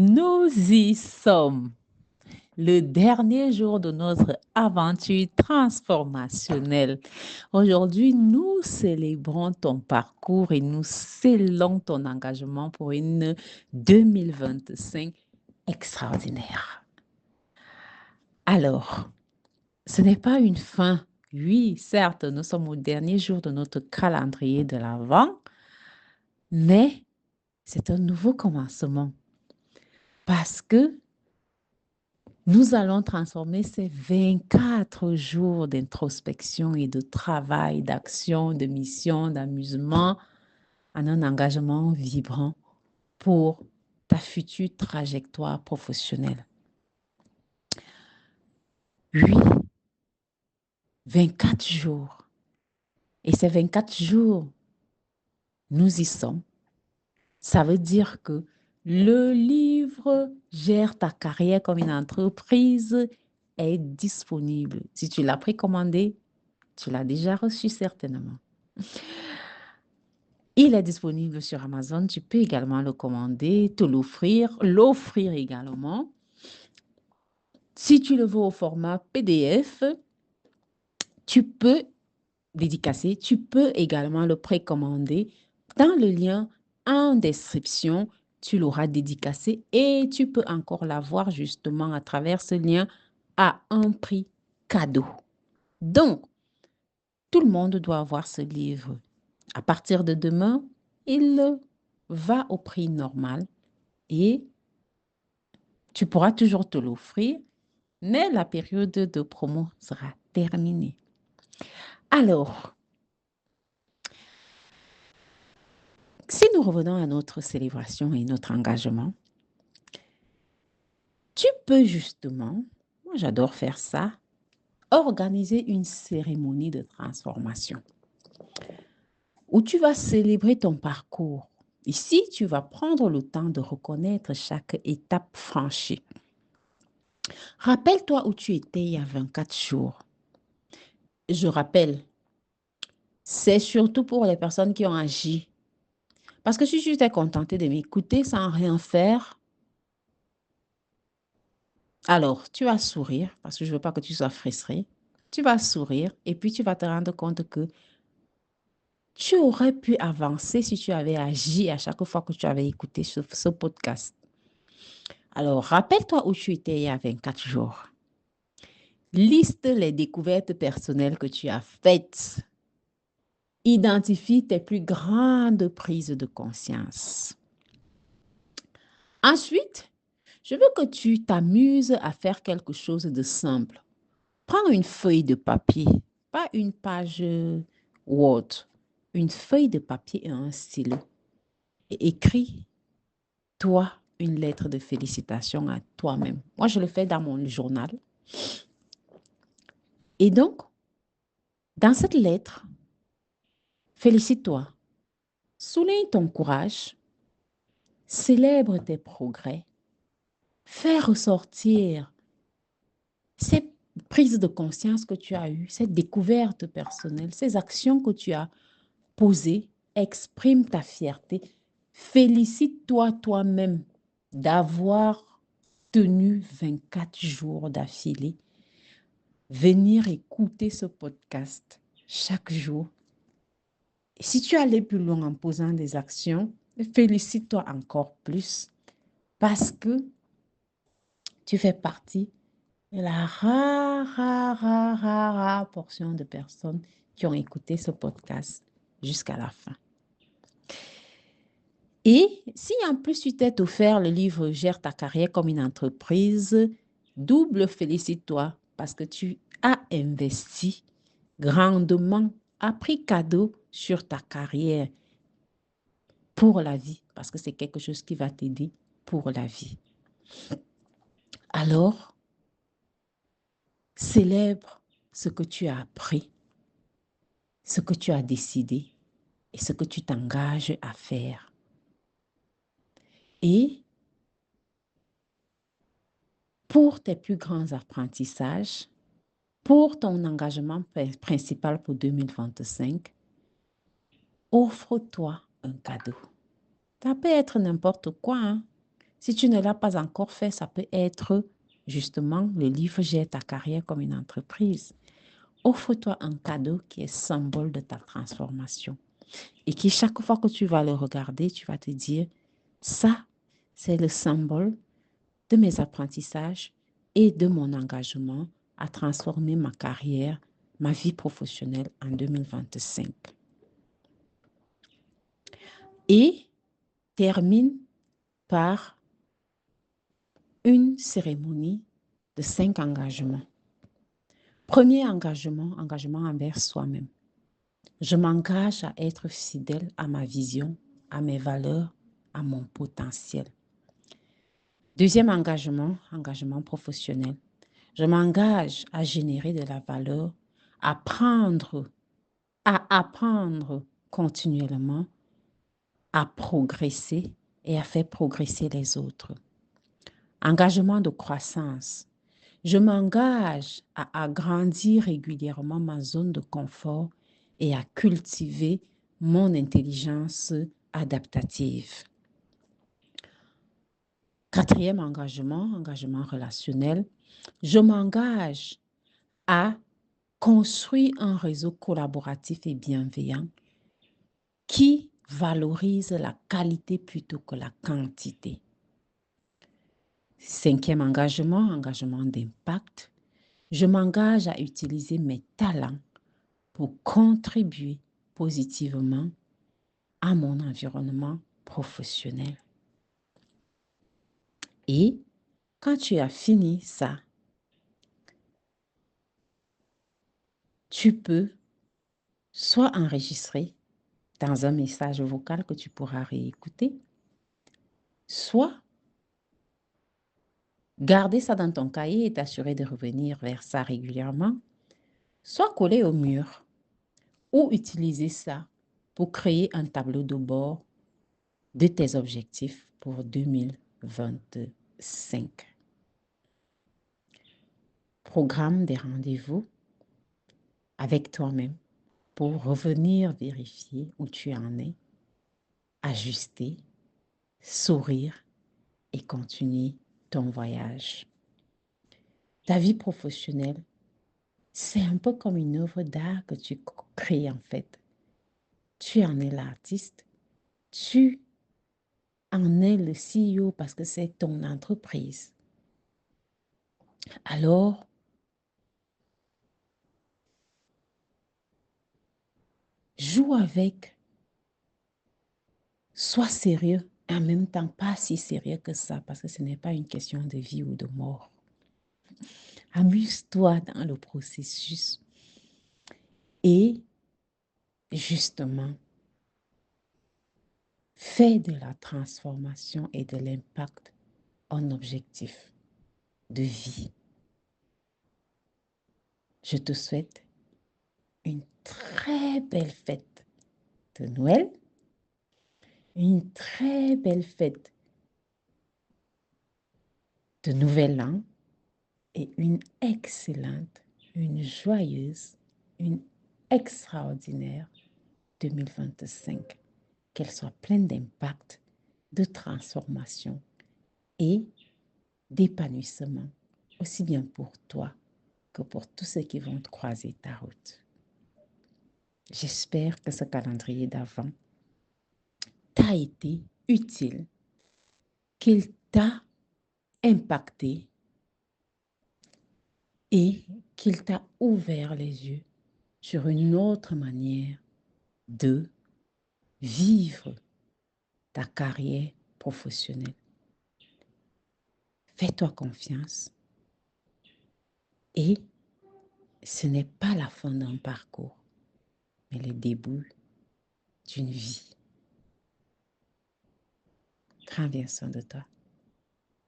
Nous y sommes. Le dernier jour de notre aventure transformationnelle. Aujourd'hui, nous célébrons ton parcours et nous scellons ton engagement pour une 2025 extraordinaire. Alors, ce n'est pas une fin. Oui, certes, nous sommes au dernier jour de notre calendrier de l'Avent, mais c'est un nouveau commencement parce que nous allons transformer ces 24 jours d'introspection et de travail, d'action, de mission, d'amusement en un engagement vibrant pour ta future trajectoire professionnelle. Oui, 24 jours. Et ces 24 jours, nous y sommes. Ça veut dire que le livre Gère ta carrière comme une entreprise est disponible. Si tu l'as précommandé, tu l'as déjà reçu certainement. Il est disponible sur Amazon. Tu peux également le commander, te l'offrir également. Si tu le veux au format PDF, tu peux dédicacer. Tu peux également le précommander. Dans le lien en description, tu l'auras dédicacé et tu peux encore l'avoir justement à travers ce lien à un prix cadeau. Donc, tout le monde doit avoir ce livre. À partir de demain, il va au prix normal et tu pourras toujours te l'offrir, mais la période de promo sera terminée. Alors, si nous revenons à notre célébration et notre engagement, tu peux justement, moi j'adore faire ça, organiser une cérémonie de transformation où tu vas célébrer ton parcours. Ici, tu vas prendre le temps de reconnaître chaque étape franchie. Rappelle-toi où tu étais il y a 24 jours. Je rappelle, c'est surtout pour les personnes qui ont agi. Parce que si tu t'es contenté de m'écouter sans rien faire, alors tu vas sourire, parce que je ne veux pas que tu sois frustré. Tu vas sourire et puis tu vas te rendre compte que tu aurais pu avancer si tu avais agi à chaque fois que tu avais écouté ce podcast. Alors, rappelle-toi où tu étais il y a 24 jours. Liste les découvertes personnelles que tu as faites. Identifie tes plus grandes prises de conscience. Ensuite, je veux que tu t'amuses à faire quelque chose de simple. Prends une feuille de papier, pas une page Word, une feuille de papier et un stylo. Et écris, toi, une lettre de félicitation à toi-même. Moi, je le fais dans mon journal. Et donc, dans cette lettre, félicite-toi, souligne ton courage, célèbre tes progrès, fais ressortir ces prises de conscience que tu as eues, ces découvertes personnelles, ces actions que tu as posées, exprime ta fierté, félicite-toi toi-même d'avoir tenu 24 jours d'affilée, venir écouter ce podcast chaque jour. Et si tu allais plus loin en posant des actions, félicite-toi encore plus parce que tu fais partie de la rare portion de personnes qui ont écouté ce podcast jusqu'à la fin. Et si en plus tu t'es offert le livre Gère ta carrière comme une entreprise, double félicite-toi parce que tu as investi grandement, a pris cadeau sur ta carrière pour la vie parce que c'est quelque chose qui va t'aider pour la vie. Alors, célèbre ce que tu as appris, ce que tu as décidé et ce que tu t'engages à faire. Et pour tes plus grands apprentissages, pour ton engagement principal pour 2025, offre-toi un cadeau. Ça peut être n'importe quoi, hein? Si tu ne l'as pas encore fait, ça peut être justement le livre Gère ta carrière comme une entreprise. Offre-toi un cadeau qui est symbole de ta transformation et qui, chaque fois que tu vas le regarder, tu vas te dire, ça, c'est le symbole de mes apprentissages et de mon engagement à transformer ma carrière, ma vie professionnelle en 2025. Et termine par une cérémonie de 5 engagements. Premier engagement, engagement envers soi-même. Je m'engage à être fidèle à ma vision, à mes valeurs, à mon potentiel. Deuxième engagement, engagement professionnel. Je m'engage à générer de la valeur, à apprendre continuellement, à progresser et à faire progresser les autres. Engagement de croissance. Je m'engage à agrandir régulièrement ma zone de confort et à cultiver mon intelligence adaptative. Quatrième engagement, engagement relationnel. Je m'engage à construire un réseau collaboratif et bienveillant qui valorise la qualité plutôt que la quantité. Cinquième engagement, engagement d'impact. Je m'engage à utiliser mes talents pour contribuer positivement à mon environnement professionnel. Et quand tu as fini ça, tu peux soit enregistrer dans un message vocal que tu pourras réécouter, soit garder ça dans ton cahier et t'assurer de revenir vers ça régulièrement, soit coller au mur ou utiliser ça pour créer un tableau de bord de tes objectifs pour 2025. Programme des rendez-vous avec toi-même pour revenir vérifier où tu en es, ajuster, sourire et continuer ton voyage. Ta vie professionnelle, c'est un peu comme une œuvre d'art que tu crées en fait. Tu en es l'artiste, tu en es le CEO parce que c'est ton entreprise. Alors, joue avec, sois sérieux et en même temps pas si sérieux que ça parce que ce n'est pas une question de vie ou de mort. Amuse-toi dans le processus et justement, fais de la transformation et de l'impact un objectif de vie. Je te souhaite une très belle fête de Noël, une très belle fête de Nouvel An et une excellente, une joyeuse, une extraordinaire 2025. Qu'elle soit pleine d'impact, de transformation et d'épanouissement, aussi bien pour toi que pour tous ceux qui vont croiser ta route. J'espère que ce calendrier d'avant t'a été utile, qu'il t'a impacté et qu'il t'a ouvert les yeux sur une autre manière de vivre ta carrière professionnelle. Fais-toi confiance et ce n'est pas la fin d'un parcours, mais le début d'une vie. Prends bien soin de toi.